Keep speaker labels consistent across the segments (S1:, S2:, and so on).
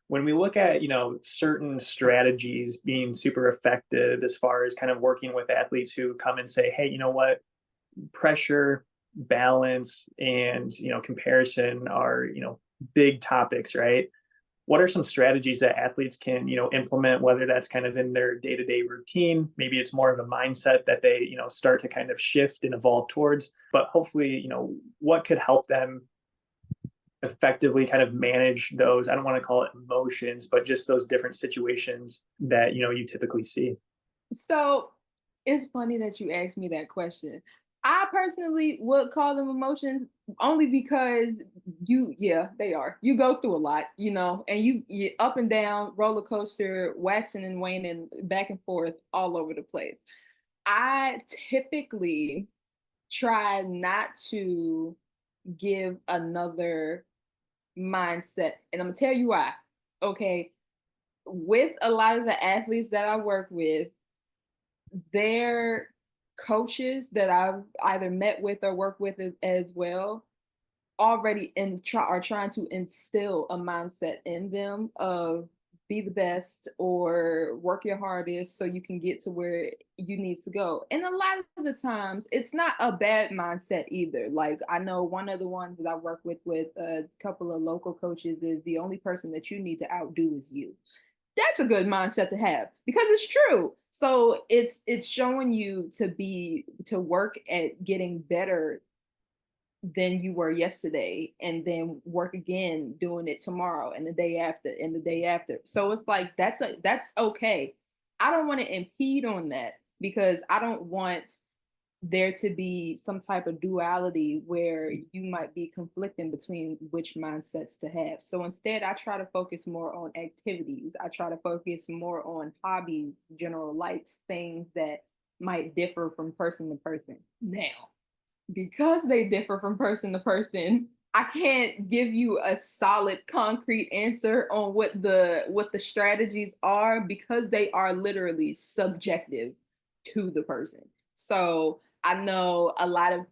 S1: when we look at, certain strategies being super effective as far as kind of working with athletes who come and say, hey, you know what, pressure, balance, and, comparison are, big topics, right? What are some strategies that athletes can, implement, whether that's kind of in their day-to-day routine, maybe it's more of a mindset that they, start to kind of shift and evolve towards, but hopefully, what could help them effectively kind of manage those, I don't want to call it emotions, but just those different situations that, you typically see.
S2: So it's funny that you asked me that question. I personally would call them emotions only because yeah, they are. You go through a lot, and you up and down, roller coaster, waxing and waning, back and forth, all over the place. I typically try not to give another mindset, and I'm gonna tell you why. Okay, with a lot of the athletes that I work with, their coaches that I've either met with or worked with as well already are trying to instill a mindset in them of be the best or work your hardest so you can get to where you need to go. And a lot of the times it's not a bad mindset either. Like I know one of the ones that I work with a couple of local coaches is the only person that you need to outdo is you. That's a good mindset to have because it's true. So it's showing you to work at getting better than you were yesterday and then work again doing it tomorrow and the day after and the day after. So it's like that's okay. I don't want to impede on that because I don't want there to be some type of duality where you might be conflicting between which mindsets to have. So instead, I try to focus more on activities. I try to focus more on hobbies, general likes, things that might differ from person to person. Now, because they differ from person to person, I can't give you a solid concrete answer on what the strategies are because they are literally subjective to the person. So I know a lot of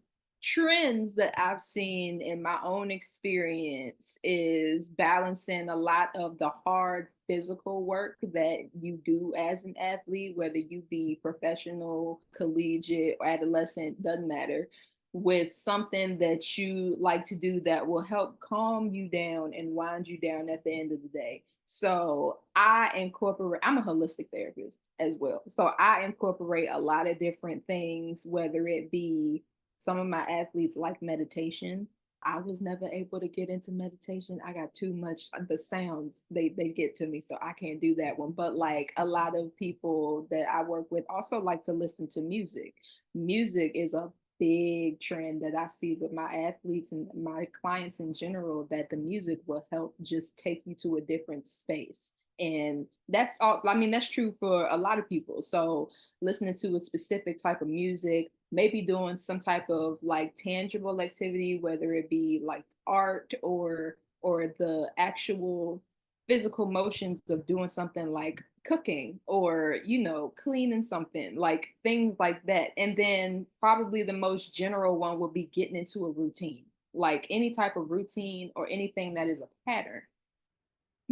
S2: trends that I've seen in my own experience is balancing a lot of the hard physical work that you do as an athlete, whether you be professional, collegiate, or adolescent, doesn't matter, with something that you like to do that will help calm you down and wind you down at the end of the day. So I'm a holistic therapist as well. So I incorporate a lot of different things, whether it be some of my athletes like meditation. I was never able to get into meditation. I got too much the sounds they get to me, so I can't do that one. But like a lot of people that I work with also like to listen to music. Music is a big trend that I see with my athletes and my clients in general, that the music will help just take you to a different space. And that's all, I mean, that's true for a lot of people. So, listening to a specific type of music, maybe doing some type of like tangible activity, whether it be like art or the actual physical motions of doing something like cooking or cleaning something, like things like that. And then probably the most general one would be getting into a routine, like any type of routine or anything that is a pattern,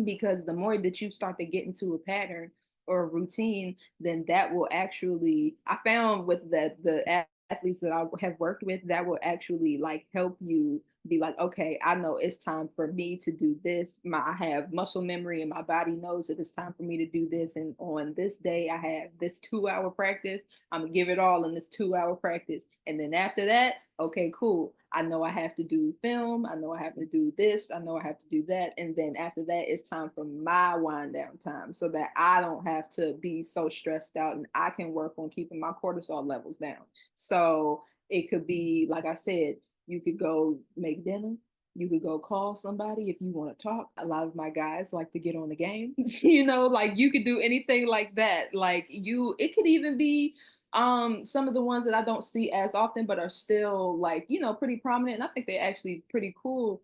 S2: because the more that you start to get into a pattern or a routine, then that will actually, I found with the athletes that I have worked with, that will actually like help you be like, okay, I know it's time for me to do this. I have muscle memory and my body knows that it's time for me to do this. And on this day, I have this 2 hour practice. I'm gonna give it all in this 2 hour practice. And then after that, okay, cool. I know I have to do film. I know I have to do this. I know I have to do that. And then after that, it's time for my wind down time so that I don't have to be so stressed out and I can work on keeping my cortisol levels down. So it could be, like I said, you could go make dinner. You could go call somebody if you want to talk. A lot of my guys like to get on the game. Like you could do anything like that. It could even be some of the ones that I don't see as often but are still like pretty prominent, and I think they're actually pretty cool.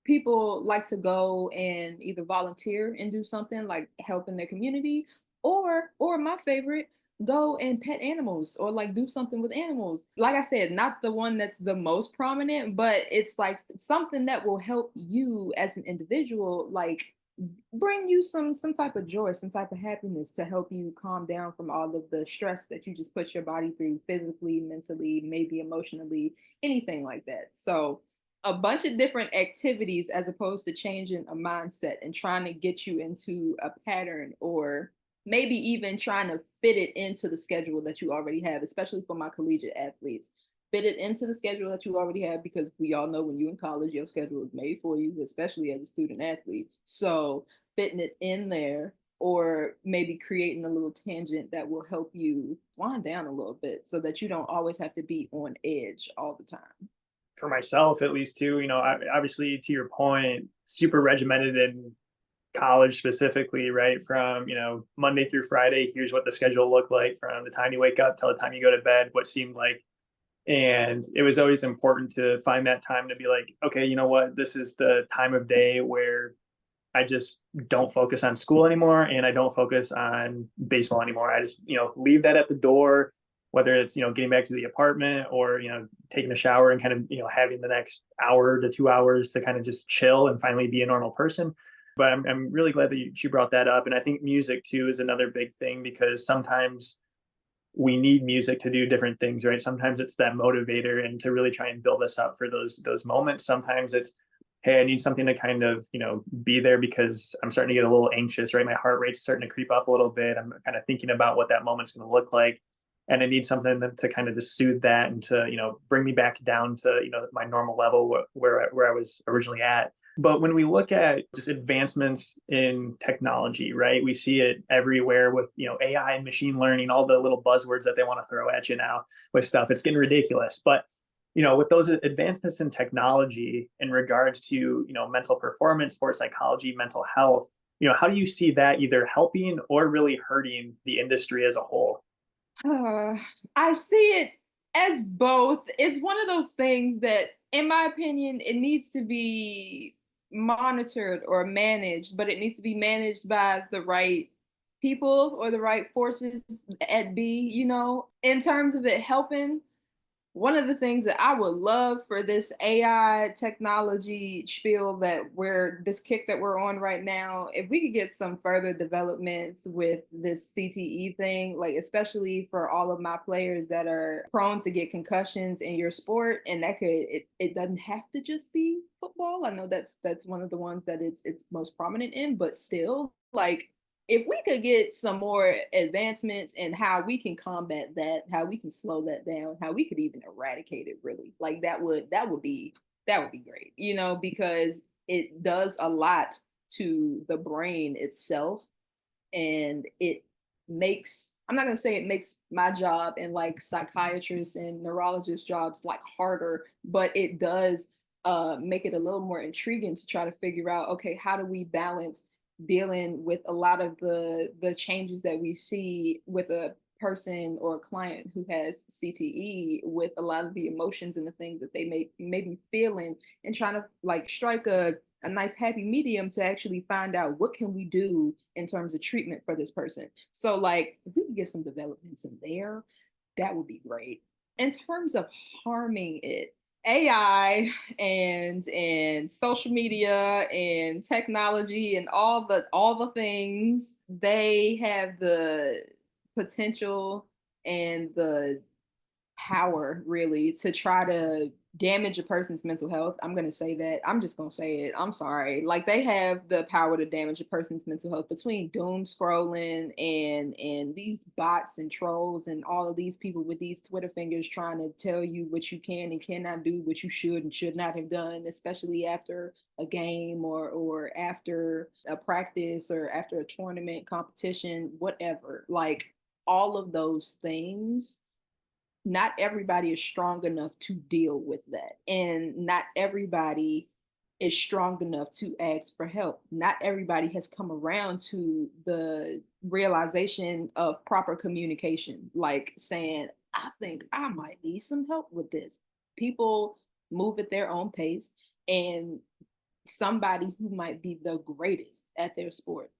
S2: People like to go and either volunteer and do something like help in their community, or my favorite, go and pet animals or like do something with animals. Like I said, not the one that's the most prominent, but it's like something that will help you as an individual, like bring you some type of joy, some type of happiness to help you calm down from all of the stress that you just put your body through physically, mentally, maybe emotionally, anything like that. So a bunch of different activities as opposed to changing a mindset and trying to get you into a pattern, or maybe even trying to fit it into the schedule that you already have, especially for my collegiate athletes. Fit it into the schedule that you already have, because we all know when you're in college, your schedule is made for you, especially as a student athlete. So fitting it in there, or maybe creating a little tangent that will help you wind down a little bit so that you don't always have to be on edge all the time.
S1: For myself, at least, too, obviously, to your point, super regimented in college specifically, right? From, Monday through Friday, here's what the schedule looked like from the time you wake up till the time you go to bed, what seemed like. And it was always important to find that time to be like, okay, you know what? This is the time of day where I just don't focus on school anymore and I don't focus on baseball anymore. I just, leave that at the door, whether it's, getting back to the apartment or, taking a shower and kind of, having the next hour to 2 hours to kind of just chill and finally be a normal person. But I'm really glad that you brought that up. And I think music too is another big thing, because sometimes we need music to do different things, right? Sometimes it's that motivator and to really try and build us up for those moments. Sometimes it's, hey, I need something to kind of, be there because I'm starting to get a little anxious, right? My heart rate's starting to creep up a little bit. I'm kind of thinking about what that moment's going to look like. And I need something to kind of just soothe that and to, bring me back down to, my normal level where I was originally at. But when we look at just advancements in technology, right, we see it everywhere with, AI and machine learning, all the little buzzwords that they want to throw at you now with stuff. It's getting ridiculous. But with those advancements in technology in regards to, mental performance, sports psychology, mental health, how do you see that either helping or really hurting the industry as a whole?
S2: Uh, I see it as both. It's one of those things that, in my opinion, it needs to be monitored or managed, but it needs to be managed by the right people or the right forces at B, in terms of it helping. One of the things that I would love for this AI technology spiel that this kick that we're on right now, if we could get some further developments with this CTE thing, like especially for all of my players that are prone to get concussions in your sport, and it doesn't have to just be football. I know that's one of the ones that it's most prominent in, but still, like if we could get some more advancements in how we can combat that, how we can slow that down, how we could even eradicate it, really, like that would be great, because it does a lot to the brain itself, and it makes, I'm not going to say it makes my job and like psychiatrists and neurologists jobs like harder, but it does make it a little more intriguing to try to figure out, okay, how do we balance dealing with a lot of the changes that we see with a person or a client who has CTE, with a lot of the emotions and the things that they may be feeling, and trying to like strike a nice happy medium to actually find out what can we do in terms of treatment for this person. So like if we can get some developments in there, that would be great. In terms of harming it, AI and social media and technology and all the things, they have the potential and the power really to try to damage a person's mental health. I'm going to say that. I'm just going to say it. I'm sorry. Like they have the power to damage a person's mental health between doom scrolling and these bots and trolls and all of these people with these Twitter fingers trying to tell you what you can and cannot do, what you should and should not have done, especially after a game or after a practice or after a tournament competition, whatever. Like all of those things, not everybody is strong enough to deal with that. And not everybody is strong enough to ask for help. Not everybody has come around to the realization of proper communication, like saying, I think I might need some help with this. People move at their own pace, and somebody who might be the greatest at their sport,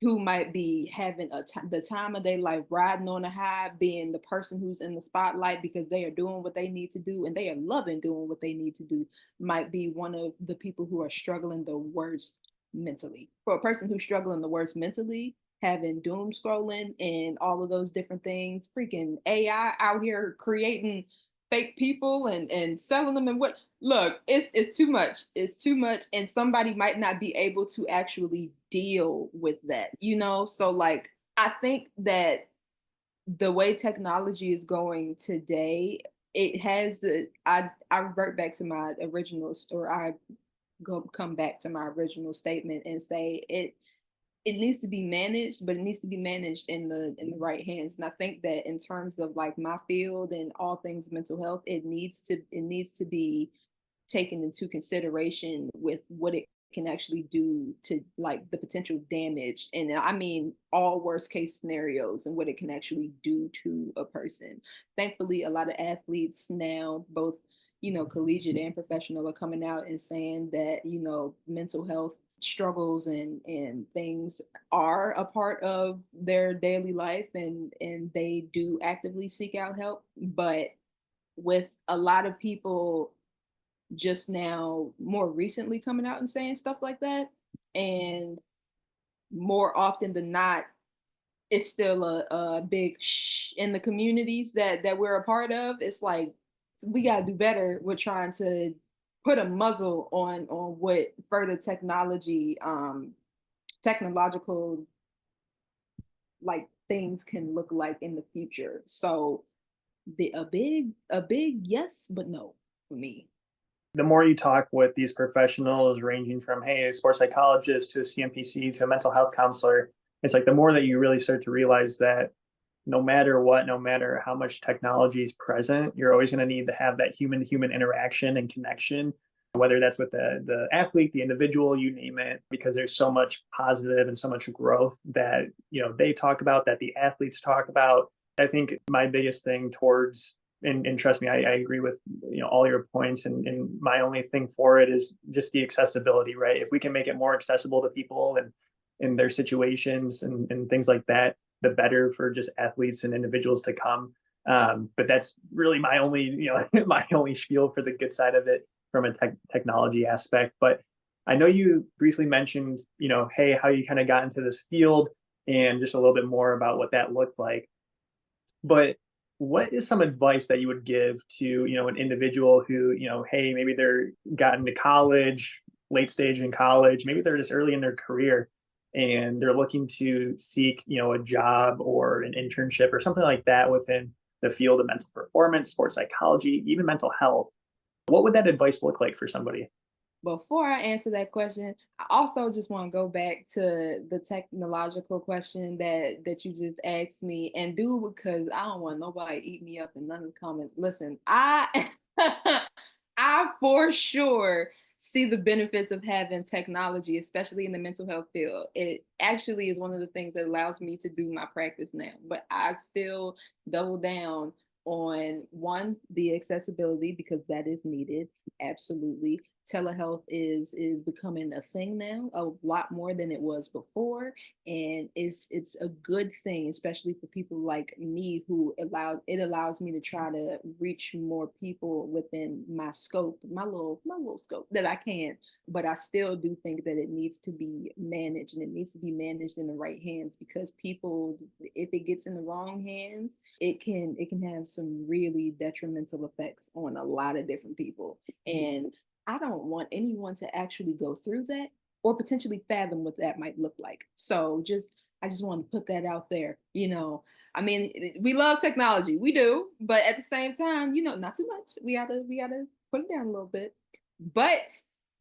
S2: who might be having the time of their life, riding on a high, being the person who's in the spotlight because they are doing what they need to do and they are loving doing what they need to do, might be one of the people who are struggling the worst mentally. For a person who's struggling the worst mentally, having doom scrolling and all of those different things, freaking AI out here creating fake people and selling them, and what, look, it's too much. It's too much, and somebody might not be able to actually deal with that, you know? So like I think that the way technology is going today, it has I revert back to my original, or I go come back to my original statement and say it needs to be managed, but it needs to be managed in the right hands. And I think that in terms of like my field and all things mental health, it needs to be taken into consideration with what it can actually do to like the potential damage, and I mean all worst case scenarios, and what it can actually do to a person. Thankfully, a lot of athletes now, both collegiate and professional, are coming out and saying that mental health struggles and things are a part of their daily life, and they do actively seek out help. But with a lot of people just now more recently coming out and saying stuff like that, and more often than not, it's still a big shh in the communities that we're a part of. It's like we got to do better with trying to put a muzzle on what further technological like things can look like in the future. So a big yes but no for me.
S1: The more you talk with these professionals, ranging from, hey, a sports psychologist to a CMPC to a mental health counselor, it's like the more that you really start to realize that no matter what, no matter how much technology is present, you're always going to need to have that human to human interaction and connection, whether that's with the athlete, the individual, you name it, because there's so much positive and so much growth that, they talk about, that the athletes talk about. I think my biggest thing towards, and trust me, I agree with all your points, and my only thing for it is just the accessibility, right? If we can make it more accessible to people and in their situations and things like that, the better for just athletes and individuals to come. But that's really my only, my only spiel for the good side of it from a technology aspect. But I know you briefly mentioned, hey, how you kind of got into this field and just a little bit more about what that looked like. But what is some advice that you would give to, an individual who, hey, maybe they're gotten to college, late stage in college, maybe they're just early in their career and they're looking to seek, a job or an internship or something like that within the field of mental performance, sports psychology, even mental health. What would that advice look like for somebody?
S2: Before I answer that question, I also just want to go back to the technological question that you just asked me, and do, because I don't want nobody to eat me up in none of the comments. Listen, I I for sure see the benefits of having technology, especially in the mental health field. It actually is one of the things that allows me to do my practice now. But I still double down on one, the accessibility, because that is needed. Absolutely. Telehealth is becoming a thing now, a lot more than it was before, and it's a good thing, especially for people like me, who allows me to try to reach more people within my scope, my little scope that I can. But I still do think that it needs to be managed, and it needs to be managed in the right hands, because people, if it gets in the wrong hands, it can have some really detrimental effects on a lot of different people. And I don't want anyone to actually go through that or potentially fathom what that might look like. So I just want to put that out there. I mean, we love technology, we do, but at the same time, not too much. We gotta put it down a little bit. But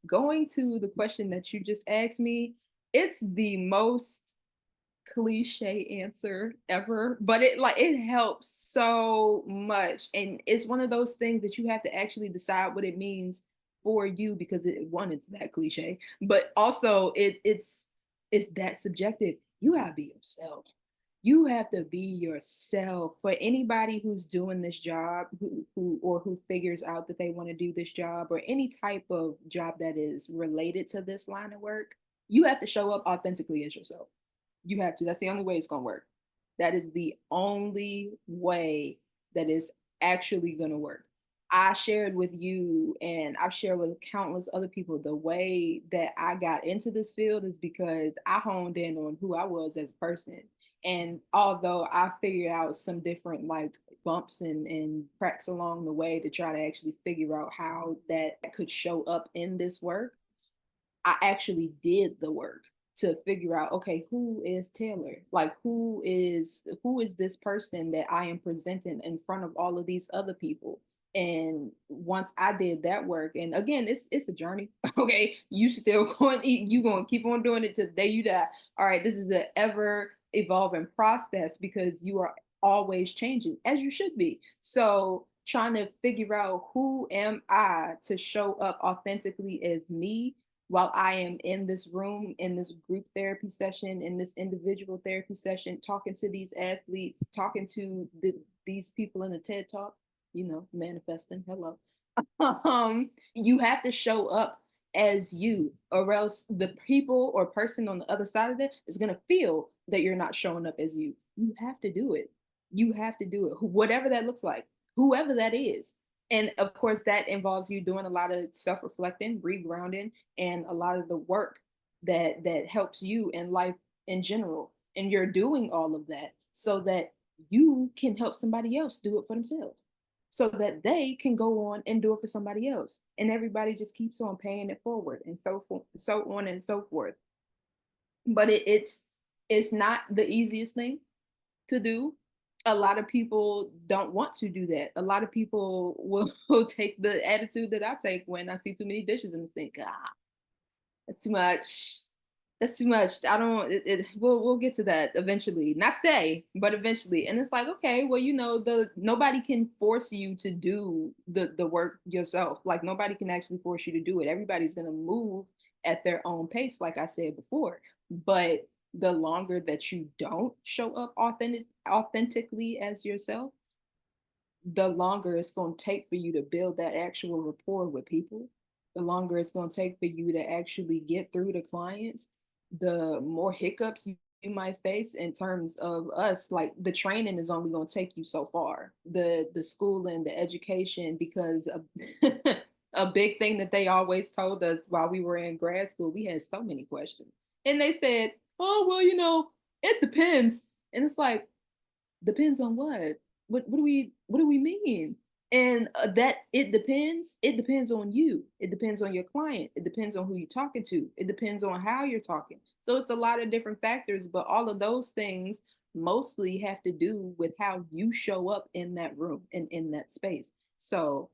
S2: going to the question that you just asked me, it's the most cliche answer ever, but it helps so much, and it's one of those things that you have to actually decide what it means for you, because it's that cliche, but also it's that subjective. You gotta be yourself. You have to be yourself. For anybody who's doing this job, who figures out that they want to do this job, or any type of job that is related to this line of work, you have to show up authentically as yourself. You have to. That's the only way it's going to work. That is the only way that is actually going to work. I shared with you and I've shared with countless other people the way that I got into this field is because I honed in on who I was as a person. And although I figured out some different like bumps and cracks along the way to try to actually figure out how that could show up in this work, I actually did the work to figure out, okay, who is Taylor? Like who is this person that I am presenting in front of all of these other people? And once I did that work, and again, it's a journey. Okay, you still going you going to keep on doing it till the day you die. All right, this is an ever evolving process because you are always changing as you should be. So trying to figure out who am I to show up authentically as me while I am in this room, in this group therapy session, in this individual therapy session, talking to these athletes, talking to these people in the TED Talk, manifesting. Hello. You have to show up as you, or else the people or person on the other side of it is going to feel that you're not showing up as you. You have to do it. You have to do it, whatever that looks like, whoever that is. And of course, that involves you doing a lot of self-reflecting, regrounding, and a lot of the work that helps you in life in general. And you're doing all of that so that you can help somebody else do it for themselves, so that they can go on and do it for somebody else. And everybody just keeps on paying it forward and so on and so forth. But it's not the easiest thing to do. A lot of people don't want to do that. A lot of people will take the attitude that I take when I see too many dishes in the sink. Ah, that's too much. That's too much. I don't. We'll get to that eventually. Not today, but eventually. And it's like, okay, well, the nobody can force you to do the work yourself. Like nobody can actually force you to do it. Everybody's gonna move at their own pace, like I said before. But the longer that you don't show up authentically as yourself, the longer it's going to take for you to build that actual rapport with people, the longer it's going to take for you to actually get through to clients, the more hiccups you might face in terms of us. Like the training is only going to take you so far, the schooling, the education, because a big thing that they always told us while we were in grad school, we had so many questions. And they said, oh, well, it depends. And it's like, depends on what? What do we mean? And that it depends on you. It depends on your client. It depends on who you're talking to. It depends on how you're talking. So it's a lot of different factors, but all of those things mostly have to do with how you show up in that room and in that space. So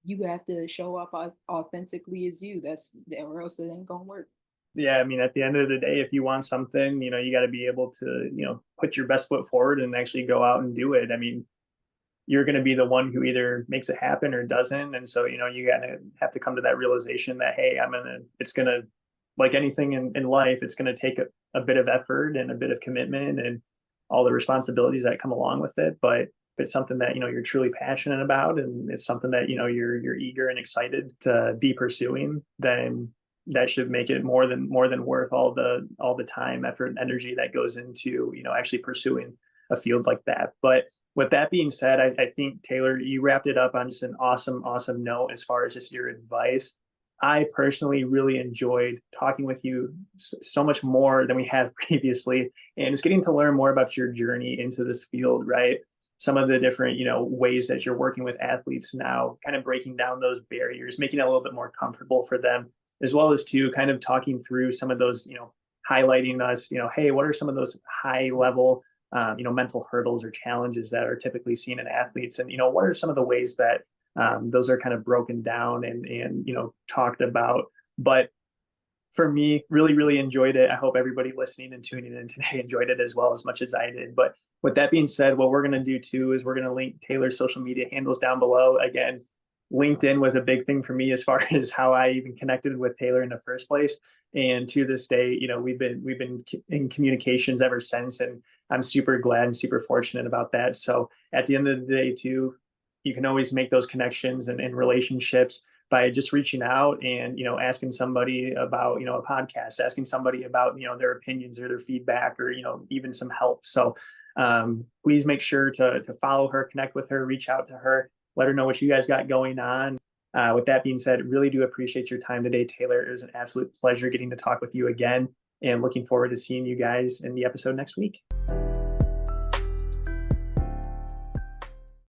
S2: you have to show up authentically as you. That's or else it ain't gonna work.
S1: Yeah, I mean, at the end of the day, if you want something, you got to be able to, put your best foot forward and actually go out and do it. I mean, you're going to be the one who either makes it happen or doesn't. And so, you got to have to come to that realization that, hey, it's going to, like anything in life, it's going to take a bit of effort and a bit of commitment and all the responsibilities that come along with it. But if it's something that, you're truly passionate about and it's something that, you're eager and excited to be pursuing, then that should make it more than worth all the time, effort, and energy that goes into, actually pursuing a field like that. But with that being said, I think Taylor, you wrapped it up on just an awesome note as far as just your advice. I personally really enjoyed talking with you so much more than we have previously, and just getting to learn more about your journey into this field, right? Some of the different, ways that you're working with athletes now, kind of breaking down those barriers, making it a little bit more comfortable for them, as well as to kind of talking through some of those, highlighting us, hey, what are some of those high level mental hurdles or challenges that are typically seen in athletes, and what are some of the ways that those are kind of broken down and talked about. But for me, really enjoyed it. I hope everybody listening and tuning in today enjoyed it as well as much as I did. But with that being said, what we're going to do too is we're going to link Taylor's social media handles down below. Again, LinkedIn was a big thing for me as far as how I even connected with Taylor in the first place. And to this day, we've been in communications ever since, and I'm super glad and super fortunate about that. So at the end of the day, too, you can always make those connections and relationships by just reaching out and asking somebody about a podcast, asking somebody about their opinions or their feedback or even some help. So please make sure to follow her, connect with her, reach out to her. let her know what you guys got going on. With that being said, really do appreciate your time today, Taylor. It was an absolute pleasure getting to talk with you again, and looking forward to seeing you guys in the episode next week.